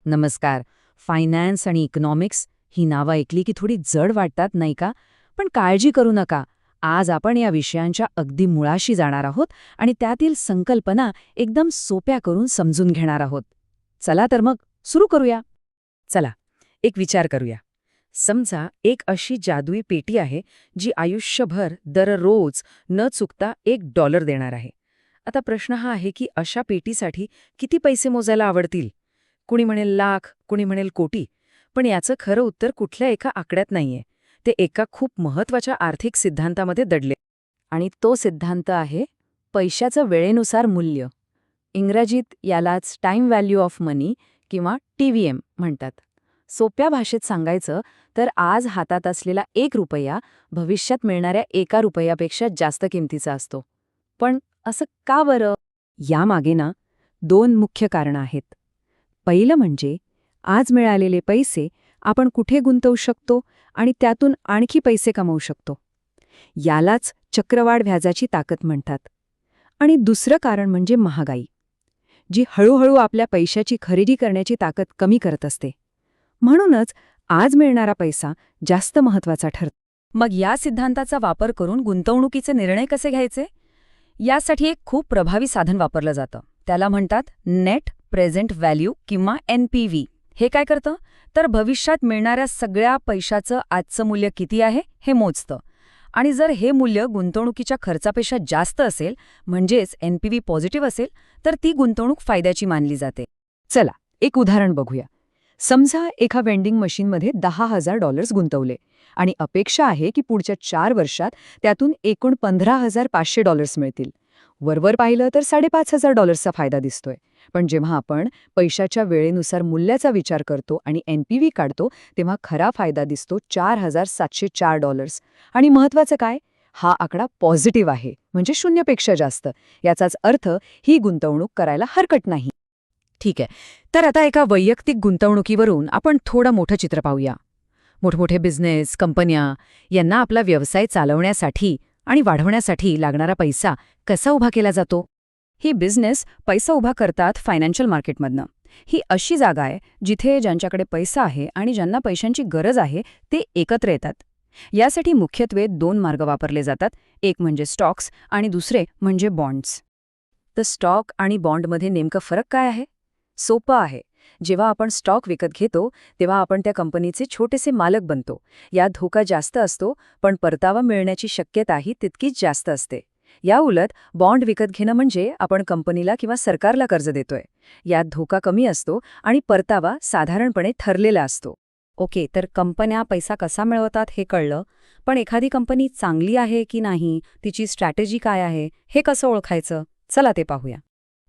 नमस्कार. फायनान्स आणि इकॉनॉमिक्स ही नावं ऐकली की थोडी जड वाटतात नाही का? पण काळजी करू नका. आज आपण या विषयांच्या अगदी मुळाशी जाणार आहोत आणि त्यातील संकल्पना एकदम सोप्या करून समजून घेणार आहोत. चला तर मग सुरू करूया. चला, एक विचार करूया. समजा एक अशी जादुई पेटी आहे जी आयुष्यभर दररोज न चुकता $1 देणार आहे. आता प्रश्न हा आहे की अशा पेटीसाठी किती पैसे मोजायला आवडतील? कुणी म्हणेल लाख, कुणी म्हणेल कोटी. पण याचं खरं उत्तर कुठल्या एका आकड्यात नाहीये. ते एका खूप महत्वाच्या आर्थिक सिद्धांतामध्ये दडले. आणि तो सिद्धांत आहे पैशाचं वेळेनुसार मूल्य. इंग्रजीत यालाच टाइम व्हॅल्यू ऑफ मनी किंवा TVM म्हणतात. सोप्या भाषेत सांगायचं तर आज हातात असलेला ₹1 भविष्यात मिळणाऱ्या ₹1पेक्षा जास्त किमतीचा असतो. पण असं का बरं? यामागे ना 2 मुख्य कारणं आहेत. पहिलं म्हणजे आज मिळालेले पैसे आपण कुठे गुंतवू शकतो आणि त्यातून आणखी पैसे कमवू शकतो. यालाच चक्रवाढ व्याजाची ताकद म्हणतात. आणि दुसरं कारण म्हणजे महागाई, जी हळूहळू आपल्या पैशाची खरेदी करण्याची ताकद कमी करत असते. म्हणूनच आज मिळणारा पैसा जास्त महत्वाचा ठरतो. मग या सिद्धांताचा वापर करून गुंतवणुकीचे निर्णय कसे घ्यायचे? यासाठी एक खूप प्रभावी साधन वापरलं जातं. त्याला म्हणतात नेट प्रेझेंट व्हॅल्यू किंवा NPV. हे काय करतं? तर भविष्यात मिळणाऱ्या सगळ्या पैशाचं आजचं मूल्य किती आहे हे मोजतं. आणि जर हे मूल्य गुंतवणुकीच्या खर्चापेक्षा जास्त असेल, म्हणजेच NPV पॉझिटिव्ह असेल, तर ती गुंतवणूक फायद्याची मानली जाते. चला, एक उदाहरण बघूया. समजा एका वेंडिंग मशीनमध्ये $10,000 गुंतवले आणि अपेक्षा आहे की पुढच्या 4 वर्षात त्यातून एकूण $15,500 मिळतील. वरवर पाहिलं तर $5,500चा फायदा दिसतोय. पण जेव्हा आपण पैशाच्या वेळेनुसार मूल्याचा विचार करतो आणि NPV काढतो, तेव्हा खरा फायदा दिसतो $4,704. आणि महत्वाचं काय? हा आकडा पॉझिटिव्ह आहे, म्हणजे 0पेक्षा जास्त. याचाच अर्थ ही गुंतवणूक करायला हरकत नाही. ठीक आहे. तर आता एका वैयक्तिक गुंतवणुकीवरून आपण थोडं मोठं चित्र पाहूया. मोठमोठे बिझनेस, कंपन्या यांना आपला व्यवसाय चालवण्यासाठी आणि वाढवण्यासाठी लागणारा पैसा कसा उभा केला जातो? ही बिझनेस पैसा उभा करतात फायनान्शियल मार्केटमधनं. ही अशी जागा आहे जिथे ज्यांच्याकडे पैसा आहे आणि ज्यांना पैशांची गरज आहे ते एकत्र येतात. यासाठी मुख्यत्वे 2 मार्ग वापरले जातात. एक म्हणजे स्टॉक्स आणि दुसरे म्हणजे बॉन्ड्स. तर स्टॉक आणि बॉन्डमध्ये नेमकं फरक काय आहे? सोपं आहे. जेव्हा आपण स्टॉक विकत घेतो तेव्हा आपण त्या कंपनीचे छोटेसे मालक बनतो. यात धोका जास्त असतो, पण परतावा मिळण्याची शक्यताही तितकीच जास्त असते. या उलट बॉन्ड विकत घेणं म्हणजे आपण कंपनीला किंवा सरकारला कर्ज देतोय. यात धोका कमी असतो आणि परतावा साधारणपणे ठरलेला असतो. ओके, तर कंपन्या पैसा कसा मिळवतात हे कळलं, पण एखादी कंपनी चांगली आहे की नाही, तिची स्ट्रॅटेजी काय आहे, हे कसं ओळखायचं? चला ते पाहूया.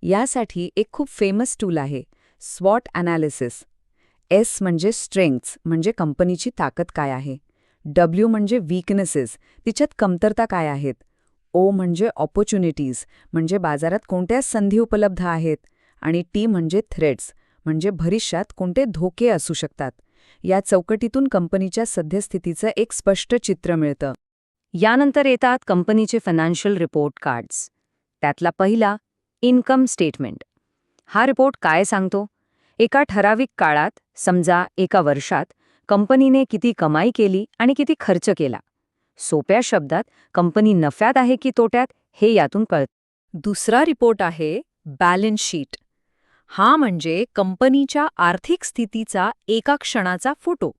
यासाठी एक खूप फेमस टूल आहे, स्वॉट ॲनालिसिस. S म्हणजे स्ट्रेंग्थ्स, म्हणजे कंपनीची ताकद काय आहे. W म्हणजे वीकनेसेस, तिच्यात कमतरता काय आहेत. O म्हणजे ऑपॉर्च्युनिटीज, म्हणजे बाजारात कोणत्या संधी उपलब्ध आहेत. आणि T म्हणजे थ्रेट्स, म्हणजे भविष्यात कोणते धोके असू शकतात. या चौकटीतून कंपनीच्या सद्यस्थितीचं एक स्पष्ट चित्र मिळतं. यानंतर येतात कंपनीचे फायनान्शियल रिपोर्ट कार्ड्स. त्यातला पहिला इन्कम स्टेटमेंट. हा रिपोर्ट काय सांगतो? एका ठराविक काळात, समजा एका वर्षात, कंपनीने किती कमाई केली आणि किती खर्च केला. सोप्या शब्दात कंपनी नफ्यात आहे की तोट्यात हे यातून कळतं. दुसरा रिपोर्ट आहे बॅलन्स शीट. हा म्हणजे कंपनीच्या आर्थिक स्थितीचा एका क्षणाचा फोटो.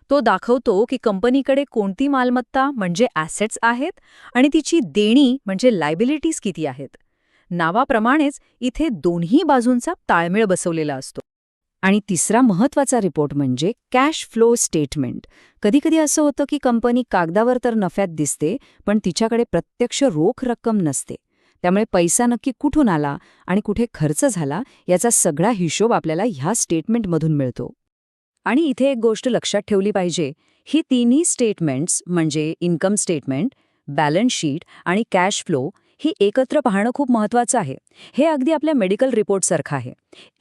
तो दाखवतो की कंपनीकडे कोणती मालमत्ता म्हणजे ॲसेट्स आहेत आणि तिची देणी म्हणजे लायबिलिटीज किती आहेत. नावाप्रमाणेच इथे दोन्ही बाजूंचा ताळमेळ बसवलेला असतो. आणि तिसरा महत्वाचा रिपोर्ट म्हणजे कॅश फ्लो स्टेटमेंट. कधीकधी असं होतं की कंपनी कागदावर तर नफ्यात दिसते, पण तिच्याकडे प्रत्यक्ष रोख रक्कम नसते. त्यामुळे पैसा नक्की कुठून आला आणि कुठे खर्च झाला याचा सगळा हिशोब आपल्याला ह्या स्टेटमेंटमधून मिळतो. आणि इथे एक गोष्ट लक्षात ठेवली पाहिजे, ही तिन्ही स्टेटमेंट्स म्हणजे इन्कम स्टेटमेंट, बॅलन्स शीट आणि कॅश फ्लो ही एकत्र पाहणं खूप महत्वाचं आहे. हे अगदी आपल्या मेडिकल रिपोर्टसारखं आहे.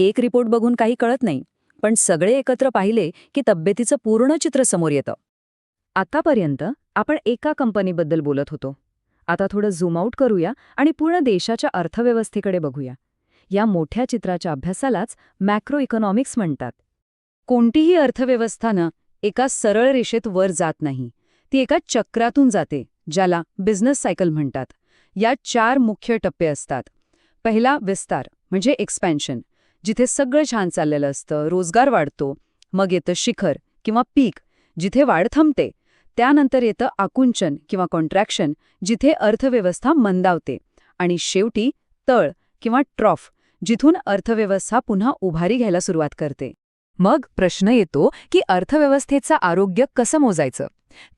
एक रिपोर्ट बघून काही कळत नाही, पण सगळे एकत्र पाहिले की तब्येतीचं पूर्ण चित्र समोर येतं. आतापर्यंत आपण एका कंपनीबद्दल बोलत होतो. आता थोडं झूम आउट करूया आणि पूर्ण देशाच्या अर्थव्यवस्थेकडे बघूया. या मोठ्या चित्राच्या अभ्यासालाच मॅक्रो इकॉनॉमिक्स म्हणतात. कोणतीही अर्थव्यवस्था ना एका सरळ रेषेत वर जात नाही. ती एका चक्रातून जाते, ज्याला बिझनेस सायकल म्हणतात. यात 4 मुख्य टप्पे असतात. पहिला विस्तार म्हणजे एक्सपॅन्शन, जिथे सगळं छान चाललेलं असतं, रोजगार वाढतो. मग येतं शिखर किंवा पीक, जिथे वाढ थांबते. त्यानंतर येतं आकुंचन किंवा कॉन्ट्रॅक्शन, जिथे अर्थव्यवस्था मंदावते. आणि शेवटी तळ किंवा ट्रॉफ, जिथून अर्थव्यवस्था पुन्हा उभारी घ्यायला सुरुवात करते. मग प्रश्न येतो की अर्थव्यवस्थेचं आरोग्य कसं मोजायचं?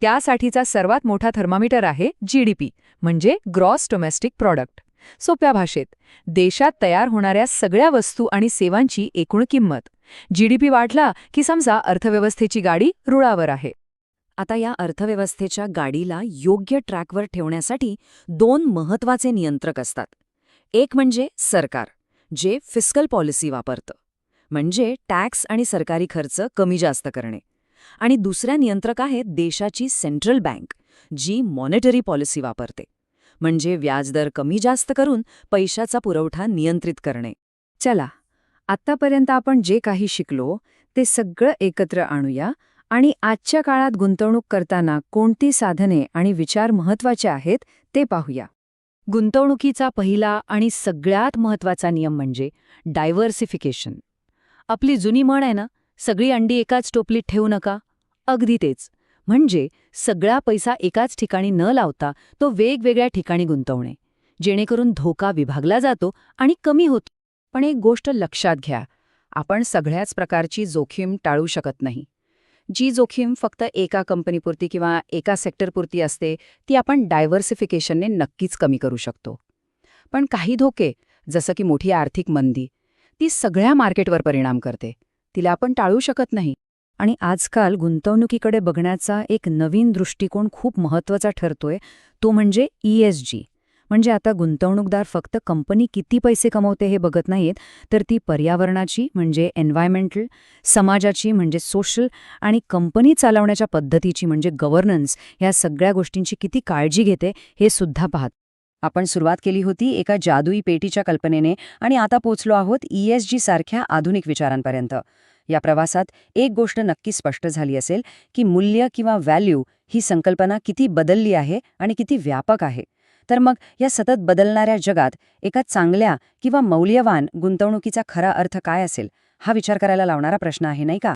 त्यासाठीचा सर्वात मोठा थर्मामीटर आहे जीडीपी, म्हणजे ग्रॉस डोमेस्टिक प्रॉडक्ट. सोप्या भाषेत, देशात तयार होणाऱ्या सगळ्या वस्तू आणि सेवांची एकूण किंमत. जीडीपी वाढला की समजा अर्थव्यवस्थेची गाडी रुळावर आहे. आता या अर्थव्यवस्थेच्या गाडीला योग्य ट्रॅकवर ठेवण्यासाठी 2 महत्त्वाचे नियंत्रक असतात. एक म्हणजे सरकार, जे फिस्कल पॉलिसी वापरतं, म्हणजे टॅक्स आणि सरकारी खर्च कमी जास्त करणे. आणि दुसऱ्या नियंत्रक आहे देशाची सेंट्रल बँक, जी मॉनिटरी पॉलिसी वापरते, म्हणजे व्याजदर कमी जास्त करून पैशाचा पुरवठा नियंत्रित करणे. चला, आत्तापर्यंत आपण जे काही शिकलो ते सगळं एकत्र आणूया आणि आजच्या काळात गुंतवणूक करताना कोणती साधने आणि विचार महत्त्वाचे आहेत ते पाहूया. गुंतवणुकीचा पहिला आणि सगळ्यात महत्त्वाचा नियम म्हणजे डायव्हर्सिफिकेशन. आपली जुनी म्हण आहे ना, सगळी अंडी एकाच टोपलीत ठेवू नका. अगदी तेच. म्हणजे सगळा पैसा एकाच ठिकाणी न लावता तो वेगवेगळ्या ठिकाणी गुंतवणे, जेणेकरून धोका विभागला जातो आणि कमी होतो. पण एक गोष्ट लक्षात घ्या, आपण सगळ्याच प्रकारची जोखीम टाळू शकत नाही. जी जोखीम फक्त एका कंपनीपुरती किंवा एका सेक्टरपुरती असते, ती आपण डायव्हर्सिफिकेशनने नक्कीच कमी करू शकतो. पण काही धोके, जसं की मोठी आर्थिक मंदी, ती सगळ्या मार्केटवर परिणाम करते. तिला आपण टाळू शकत नाही. आणि आजकाल गुंतवणुकीकडे बघण्याचा एक नवीन दृष्टिकोन खूप महत्त्वाचा ठरतोय, तो म्हणजे ESG. म्हणजे आता गुंतवणूकदार फक्त कंपनी किती पैसे कमवते हे बघत नाहीत, तर ती पर्यावरणाची म्हणजे एन्व्हायरमेंटल, समाजाची म्हणजे सोशल आणि कंपनी चालवण्याच्या पद्धतीची म्हणजे गव्हर्नन्स, या सगळ्या गोष्टींची किती काळजी घेते हे सुद्धा पाहत. आपण सुरुवात केली होती एका जादुई पेटीच्या कल्पनेने आणि आता पोचलो आहोत ESG सारख्या आधुनिक विचारांपर्यंत. या प्रवासात एक गोष्ट नक्की स्पष्ट झाली असेल की मूल्य किंवा व्हॅल्यू ही संकल्पना किती बदलली आहे आणि किती व्यापक आहे. तर मग या सतत बदलणाऱ्या जगात एका चांगल्या किंवा मौल्यवान गुंतवणुकीचा खरा अर्थ काय असेल, हा विचार करायला लावणारा प्रश्न आहे, नाही का?